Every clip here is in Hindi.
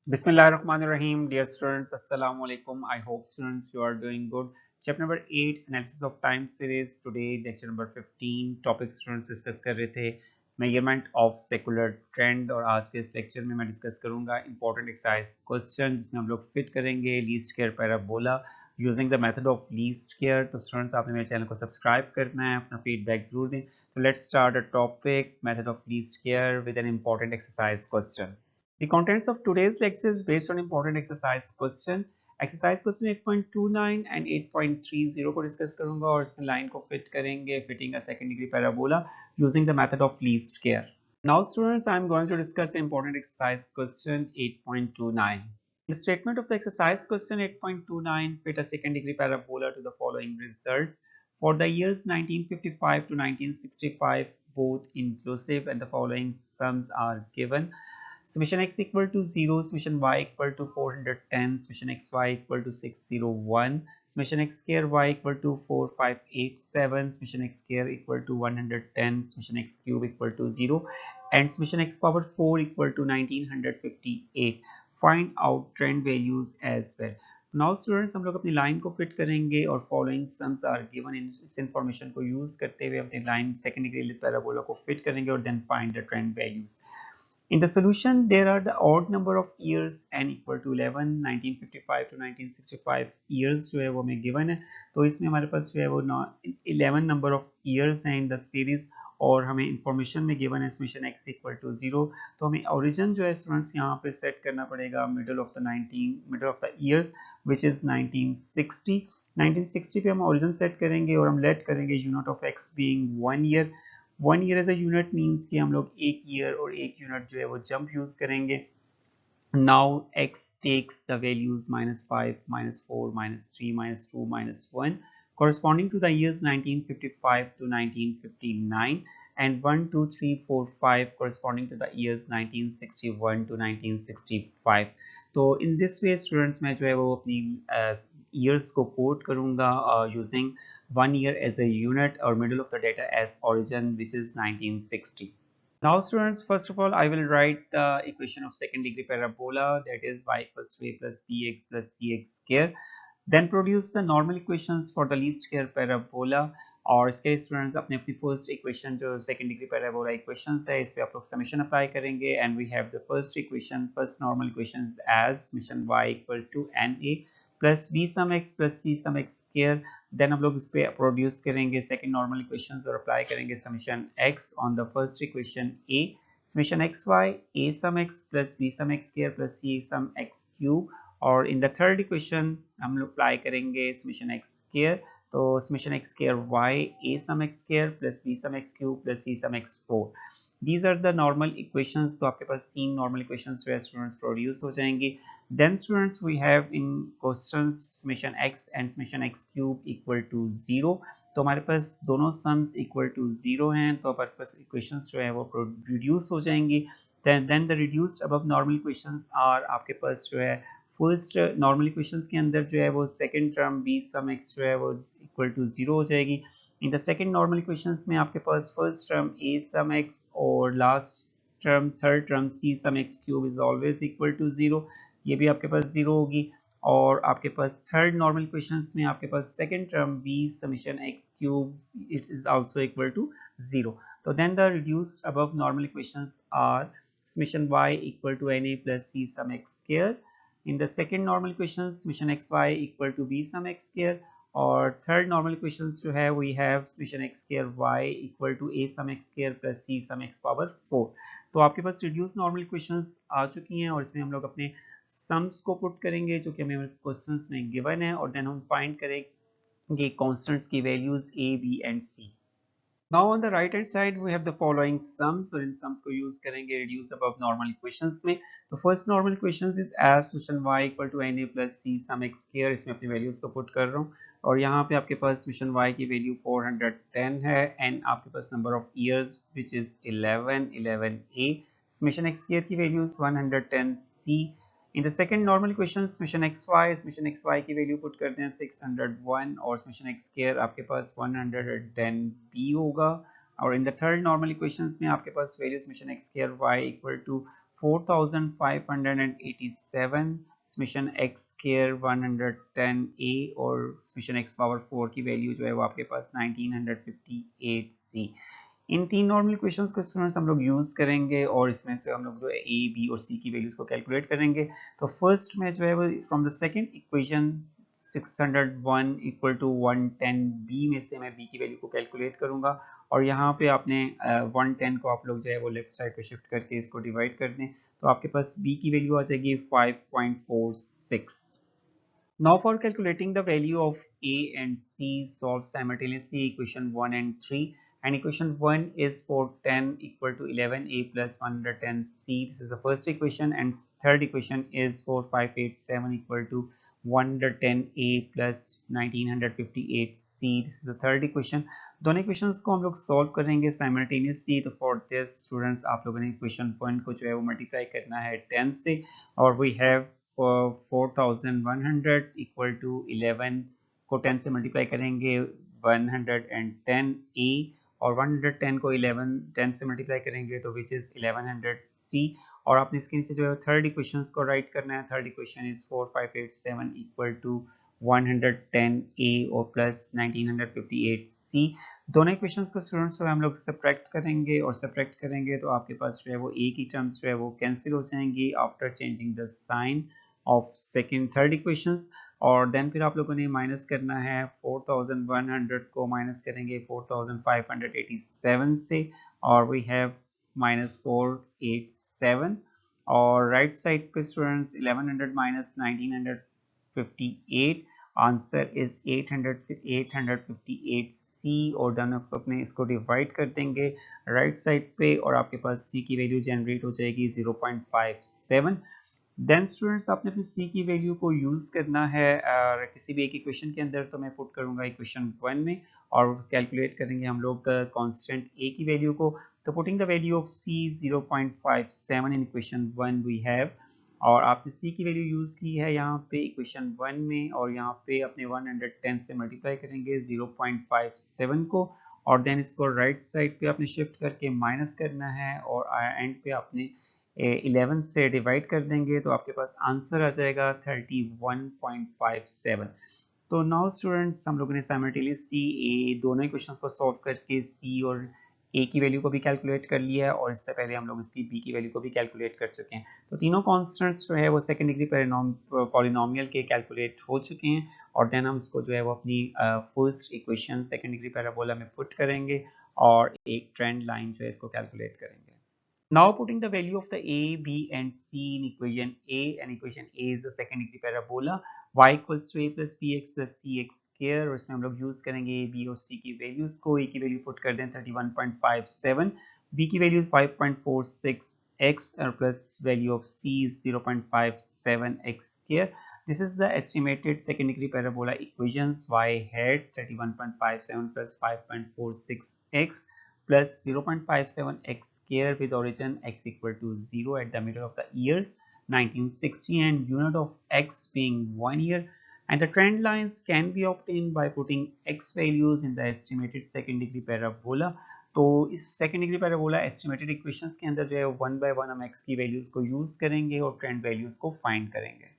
Bismillahirrahmanirrahim. Dear students, Assalamu alaikum. I hope students you are doing good. Chapter number 8 Analysis of Time Series. Today lecture number 15 topic students discuss कर रहे थे मेजरमेंट ऑफ सेकुलर ट्रेंड और आज के इस लेक्चर में मैं डिस्कस करूंगा इंपॉर्टेंट एक्सरसाइज क्वेश्चन जिसमें हम लोग फिट करेंगे least care parabola using the method of least care. तो स्टूडेंट्स आपने मेरे चैनल को सब्सक्राइब करना है, अपना फीडबैक जरूर दें। तो let's start a topic method of least care with an important exercise question. The contents of today's lecture is based on important exercise question. Exercise question 8.29 and 8.30 को डिस्कस करूंगा और इसमें लाइन को फिट करेंगे fitting a second degree parabola using the method of least care. Now students I am going to discuss important exercise question 8.29। The statement of the exercise question 8.29 fit a second degree parabola to the following results for the years 1955 to 1965 both inclusive and the following sums are given. Summation x equal to 0, summation y equal to 410, summation xy equal to 601, summation x square y equal to 4587, summation x square equal to 110, summation x cube equal to 0, and summation x power 4 equal to 1958. Find out trend values as well. Now students हम लोग अपनी लाइन को फिट करेंगे और following sums are given in इस इंफॉर्मेशन को यूज करते हुए अपनी लाइन सेकंड डिग्री पैराबोला को फिट करेंगे और then find the trend values. In the solution, there are the odd number of years n equal to 11, 1955 to 1965 years जो है वो हमें given है। तो इसमें हमारे पास जो है वो 11 number of years हैं in the series और हमें information में given है summation x equal to 0। तो हमें origin जो है students यहाँ पे set करना पड़ेगा middle of the years which is 1960। 1960 पे हम origin set करेंगे और हम let करेंगे unit of x being 1 year। 1 year as a unit means कि हम लोग एक ईयर और एक यूनिट जो है वो जंप यूज करेंगे। Now x takes the values -5, -4, -3, -2, -1 corresponding to the years 1955 to 1959 and 1, 2, 3, 4, 5 corresponding to the years 1961 to 1965। तो इन दिस वे स्टूडेंट्स मैं जो है वो अपनी ईयर्स को कोट करूँगा using 1 year as a unit or middle of the data as origin which is 1960। Now students, first of all I will write the equation of second degree parabola, that is y equals to a plus bx plus cx square, then produce the normal equations for the least square parabola। और इसके स्टूडेंट्स अपने अपनी फर्स्ट इक्वेशन जो सेकंड डिग्री पैराबोला इक्वेशंस है इस पे आप लोग समेशन अप्लाई करेंगे and we have the first equation first normal equations as summation y equal to na plus b sum x plus c sum x square. Then हम लोग इस पे प्रोड्यूस करेंगे सेकंड नॉर्मल इक्वेशंस और अप्लाई करेंगे summation x on the first equation a summation xy a sum x plus b sum x square plus c sum x cube. और इन द थर्ड इक्वेशन हम लोग अप्लाई करेंगे समेशन एक्स स्क्वायर, तो summation X square Y A sum X square plus B sum X cube plus C sum X 4। These are the normal equations. तो आपके पास तीन नॉर्मल इक्वेशंस जो है स्टूडेंट्स प्रोड्यूस हो जाएंगी। Then students we have in questions summation X and summation X cube equal to 0। तो हमारे पास दोनों सम्स इक्वल टू 0 हैं, तो हमारे पास इक्वेशंस जो है वो प्रोड्यूस हो जाएंगी। Then the reduced above normal equations are आपके पास जो है फर्स्ट नॉर्मल इक्वेशंस के अंदर जो है वो second term b sum x जो है वो इक्वल टू 0 हो जाएगी। In the second normal equations में आपके पास first term a sum x और last term third term c sum x cube is always equal to 0, ये भी आपके पास 0 होगी। और आपके पास थर्ड नॉर्मल इक्वेशंस में आपके पास second term b summation x cube it is also equal to 0। तो then the reduced above normal equations are summation y equal to na plus c sum x square. In the second normal equations summation xy equal to b sum x square और third normal equations जो है we have summation x square y equal to a sum x square plus c sum x power 4। तो आपके पास reduced normal equations आ चुकी हैं और इसमें हम लोग अपने sums को पुट करेंगे जो कि हमें क्वेश्चंस में गिवन है और देन हम फाइंड करेंगे कांस्टेंट्स की values a b and c। Now on the right hand side we have the following sums और इन sums को यूज करेंगे reduce above normal equations में। तो first normal equations is as summation y equal to na plus c sum x square, इसमें अपनी वैल्यूज को पुट कर रहा हूँ और यहाँ पे आपके पास summation y की वैल्यू 410 है एंड आपके पास number of years which is 11a, summation x square की values 110c। In the second normal equation summation xy की वैल्यू पुट करते हैं 601 और समेशन x स्क्वायर आपके पास 110b होगा। और in the third normal equations में आपके पास value summation x square y equal to 4587 summation x square 110a और समेशन x पावर 4 की वैल्यू जो है वो आपके पास 1958c। इन तीन नॉर्मल क्वेश्चंस को स्टूडेंट्स हम लोग यूज करेंगे और इसमें से हम लोग जो ए बी और सी की वैल्यूज को कैलकुलेट करेंगे। तो फर्स्ट में जो है वो from the second equation 601 equal to 110 B में से मैं बी की वैल्यू को कैलकुलेट करूंगा और यहाँ पे आपने 110 को आप लोग जो है वो लेफ्ट साइड पे शिफ्ट करके इसको डिवाइड कर दें तो आपके पास बी की वैल्यू आ जाएगी 5.46। Now for calculating the value of A and C, solve simultaneously equation 1 and 3. And equation 1 is for 10 equal to 11A plus 110C. This is the first equation, and third equation is for 587 equal to 110A plus 1958C. This is the third equation. दोनों इक्वेशंस को हम लोग सॉल्व करेंगे साइमल्टेनियसली। तो फॉर दिस स्टूडेंट्स आप लोगों ने इक्वेशन 1 को जो है वो मल्टीप्लाई करना है 10 से और वी हैव 4100 इक्वल टू 11 को 10 से मल्टीप्लाई करेंगे 110a और 110 को 10 से मल्टीप्लाई करेंगे तो विच इज 1100c और आपने इसके नीचे जो है थर्ड इक्वेशंस को राइट करना है। Third equation is 4587 equal to 110a और प्लस 1958c। दोनों इक्वेशंस को स्टूडेंट्स को हम लोग सब्ट्रैक्ट करेंगे और सब्ट्रैक्ट करेंगे तो आपके पास जो है वो a की टर्म्स जो है वो कैंसिल हो जाएंगी after changing the sign of second third equations. और देन फिर आप लोगों ने माइनस करना है 4100 को माइनस करेंगे 4587 से और वी हैव -487 और राइट साइड पे students 1100 minus 1958 answer is 858c और देन अपने इसको डिवाइड कर देंगे राइट साइड पे और आपके पास c की वैल्यू जनरेट हो जाएगी 0.57। देन स्टूडेंट्स आपने अपनी सी की वैल्यू को यूज करना है किसी भी एक इक्वेशन के अंदर। तो मैं पुट करूंगा इक्वेशन 1 में और कैलकुलेट करेंगे हम लोग कांस्टेंट ए की वैल्यू को। तो putting the value of C 0.57 in equation 1 we have और आपने सी की वैल्यू यूज की है यहाँ पे इक्वेशन 1 में और यहाँ पे अपने 110 से मल्टीप्लाई करेंगे 0.57 को और देन इसको राइट साइड पे आपने शिफ्ट करके माइनस करना है और एंड पे आपने 11 से डिवाइड कर देंगे तो आपके पास आंसर आ जाएगा 31.57। तो नाउ स्टूडेंट्स हम लोगों ने साइमल्टेनियसली दोनों क्वेश्चंस को सॉल्व करके सी और ए की वैल्यू को भी कैलकुलेट कर लिया है और इससे पहले हम लोग इसकी बी की वैल्यू को भी कैलकुलेट कर चुके हैं। तो तीनों कॉन्स्टेंट्स जो है वो सेकंड डिग्री पॉलिनोमियल के कैलकुलेट हो चुके हैं और देन हम इसको जो है वो अपनी first equation second degree parabola में पुट करेंगे और एक ट्रेंड लाइन जो है इसको कैलकुलेट करेंगे। Now putting the value of the a, b and c in equation a, and equation a is the second degree parabola, y equals to a plus bx plus cx square और इसमें हम लोग यूज करेंगे a, b और c की वैल्यूज को। a की वैल्यू पुट कर दें 31.57, b की वैल्यू 5.46 x और plus value of c is 0.57 x square. This is the estimated second degree parabola equations y hat 31.57 plus 5.46 x plus 0.57 x square with origin x equal to 0 at the middle of the years 1960 and unit of x being 1 year, and the trend lines can be obtained by putting x values in the estimated second degree parabola. तो इस second degree parabola estimated equations के अंदर जो है वन बाय वन हम x की वैल्यूज को यूज करेंगे और ट्रेंड वैल्यूज को फाइंड करेंगे।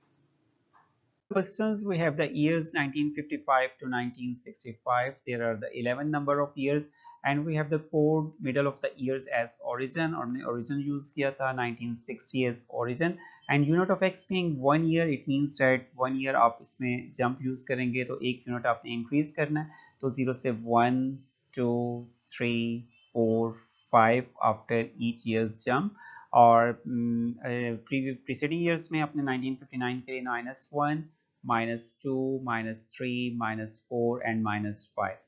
Questions, we have the years 1955 to 1965. There are the 11 number of years and we have the code middle of the years as origin और हमने origin use किया था 1960 as origin and unit of x being 1 year, it means that 1 year आप इसमें jump use करेंगे तो एक unit आपने increase करना है तो 0 से 1 2 3 4 5 after each year's jump और preceding years में अपने 1959 के लिए -1 -2 -3 -4 एंड -5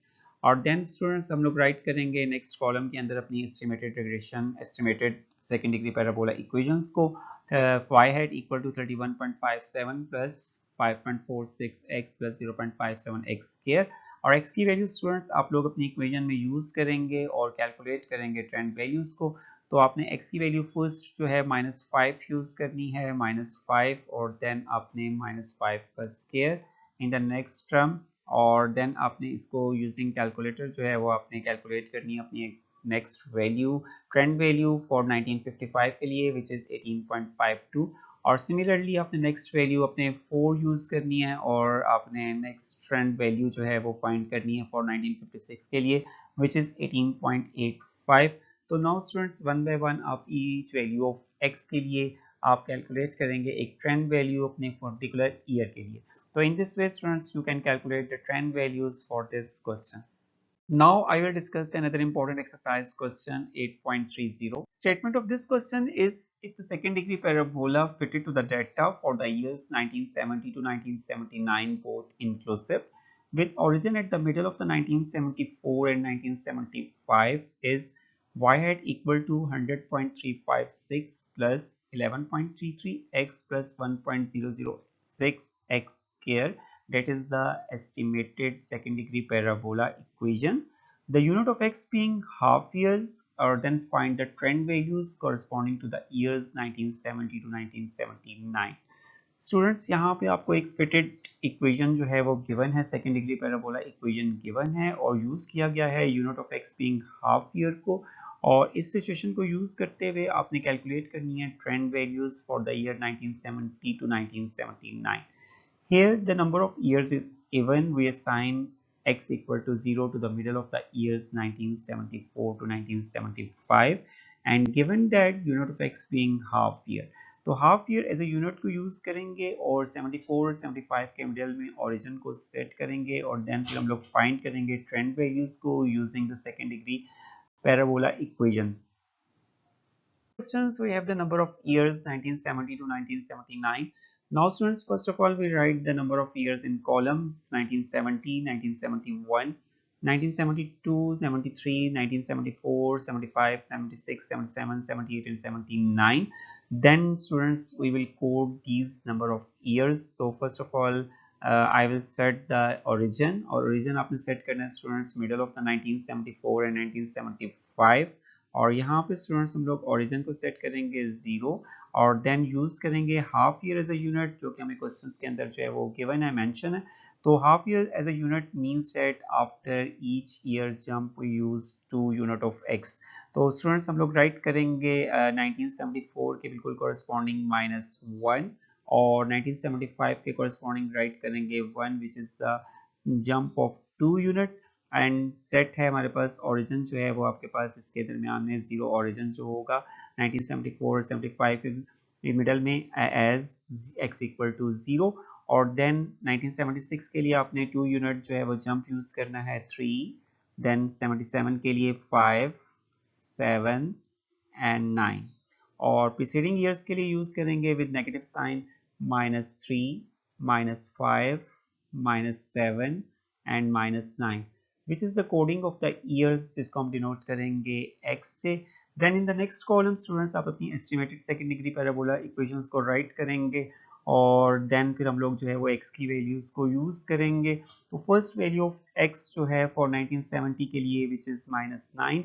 और देन स्टूडेंट्स हम लोग राइट करेंगे नेक्स्ट कॉलम के अंदर अपनी estimated regression estimated second degree parabola equations को। y hat equal to 31.57 plus 5.46 x plus 0.57 x square और x की वैल्यू स्टूडेंट्स आप लोग अपनी इक्वेशन में यूज करेंगे और कैलकुलेट करेंगे ट्रेंड वैल्यूज को। तो आपने x की वैल्यू फर्स्ट जो है -5 यूज करनी है -5 और देन आपने -5 का square in the next term और देन आपने इसको यूजिंग कैलकुलेटर जो है वो आपने कैलकुलेट करनी है अपनी next value trend value for 1955 के लिए विच इज़ 18.52 और सिमिलरली आपने नेक्स्ट वैल्यू अपने 4 यूज़ करनी है और आपने नेक्स्ट ट्रेंड वैल्यू जो है वो फाइंड करनी है फॉर 1956 के लिए विच इज़ 18.85। तो now students one by one आप ईच वैल्यू ऑफ x के लिए आप कैलकुलेट करेंगे एक ट्रेंड वैल्यू अपने पर्टिकुलर ईयर के लिए। तो in this way students you can calculate the trend values for this question. Now I will discuss another important exercise question 8.30. Statement of this question is if the second degree parabola fitted to the data for the years 1970 to 1979 both inclusive with origin at the middle of the 1974 and 1975 is y hat equal to 100.356 plus 11.33x plus 1.006 x square, that is the estimated second degree parabola equation. The unit of x being half year, or then find the trend values corresponding to the years 1970 to 1979. Students यहाँ पे आपको एक फिटेड इक्वेशन जो है वो गिवन है, second degree parabola equation given है और यूज किया गया है unit of x being half year को, और इस सिचुएशन को यूज करते हुए आपने कैलकुलेट करनी है trend values for the year 1970 to 1979. Here the number of years is even. We assign x equal to 0 to the middle of the years 1974 to 1975 and given that unit of x being half year, तो half year as a unit को यूज करेंगे और 74 75 के मिडल में ओरिजिन को सेट करेंगे और देन फिर हम लोग फाइंड करेंगे ट्रेंड वैल्यूज को using the second degree parabola equation. Questions we have the number of years 1970 to 1979. Now students, first of all we write the number of years in column 1970, 1971, 1972, 73, 1974, 75, 76, 77, 78 and 79. Then students we will code these number of years. So first of all I will set the origin, और origin आपने set करना है students middle of the 1974 and 1975 और यहाँ पे स्टूडेंट्स हम लोग ओरिजिन को सेट करेंगे 0 और देन यूज करेंगे half year as a unit जो कि हमें क्वेश्चंस के अंदर जो है वो गिवन है मेंशन है. तो half year as a unit means that after each year jump we use 2 unit of X. तो स्टूडेंट्स हम लोग राइट करेंगे 1974 के बिल्कुल कॉरेस्पॉन्डिंग -1 और 1975 के कॉरेस्पॉन्डिंग राइट करेंगे 1 which is the jump of 2 unit and set है हमारे पास ओरिजिन जो है वो आपके पास इसके दरमियान में 0 ओरिजिन जो होगा 1974 75 के मिडल में एज x इक्वल टू 0 और देन 1976 के लिए आपने 2 यूनिट जो है वो जंप यूज करना है 3, देन 77 के लिए 5 7 एंड 9 और प्रीसीडिंग ईयर्स के लिए यूज करेंगे with negative sign -3 -5 -7 and -9 which is the coding of the years जिसको हम डिनोट करेंगे x से. Then in the next column students आप अपनी estimated second degree parabola equations को राइट करेंगे और देन फिर हम लोग जो है वो x की वैल्यूज को यूज करेंगे. तो फर्स्ट वैल्यू ऑफ x जो है फॉर 1970 के लिए विच इज -9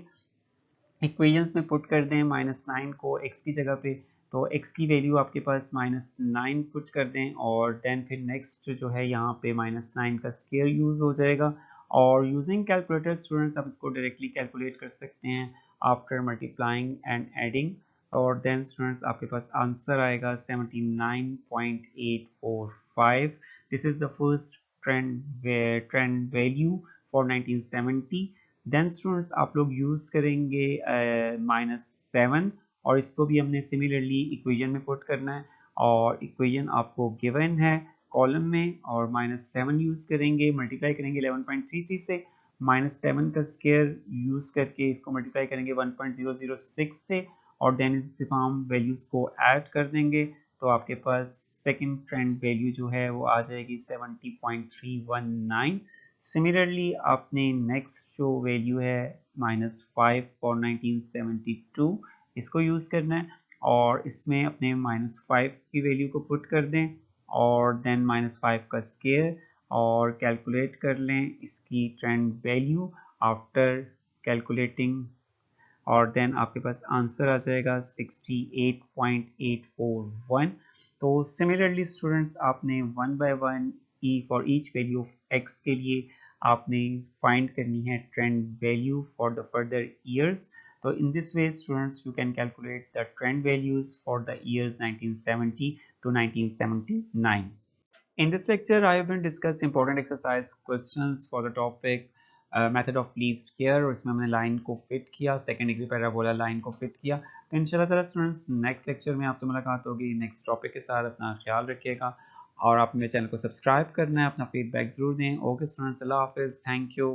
इक्वेशंस में पुट कर दें -9 को x की जगह पे, तो x की वैल्यू आपके पास -9 पुट कर दें और देन फिर नेक्स्ट जो है यहाँ पे -9 का स्क्वायर यूज हो जाएगा और यूजिंग कैलकुलेटर स्टूडेंट्स आप इसको डायरेक्टली कैलकुलेट कर सकते हैं आफ्टर मल्टीप्लाइंग एंड एडिंग और देन स्टूडेंट्स आपके पास आंसर आएगा 79.845. This is the first trend value for 1970. Then students आप लोग यूज करेंगे -7 और इसको भी हमने सिमिलरली इक्वेशन में पुट करना है और इक्वेशन आपको गिवन है कॉलम में और -7 यूज करेंगे, मल्टीप्लाई करेंगे 11.33 से, -7 का स्क्वायर यूज करके इसको मल्टीप्लाई करेंगे 1.006 से और देन इस तमाम वैल्यूज को ऐड कर देंगे तो आपके पास सेकंड ट्रेंड वैल्यू जो है वो आ जाएगी 70.319. सिमिलरली आपने नेक्स्ट जो वैल्यू है -5 फॉर 1972 इसको यूज करना है और इसमें अपने -5 की वैल्यू को पुट कर दें और देन -5 का स्क्वायर और कैलकुलेट कर लें इसकी ट्रेंड वैल्यू आफ्टर कैलकुलेटिंग और देन आपके पास आंसर आ जाएगा 68.841. तो सिमिलरली स्टूडेंट्स आपने one by one for each value of x के लिए आपने फाइंड करनी है trend value for the further years. तो in this way students you can calculate the trend values for the years 1970 to 1979. In this lecture, I have been discussed important exercise questions for the topic method of least square और इसमें हमने लाइन को फिट किया, सेकेंड डिग्री पैराबोला लाइन को फिट किया. तो इंशाल्लाह ताला स्टूडेंट्स नेक्स्ट लेक्चर में आपसे मुलाकात होगी नेक्स्ट टॉपिक के साथ. अपना ख्याल रखिएगा और आप मेरे चैनल को सब्सक्राइब करना है, अपना फीडबैक जरूर दें. ओके स्टूडेंट्स, अल्लाह हाफिज़, थैंक यू.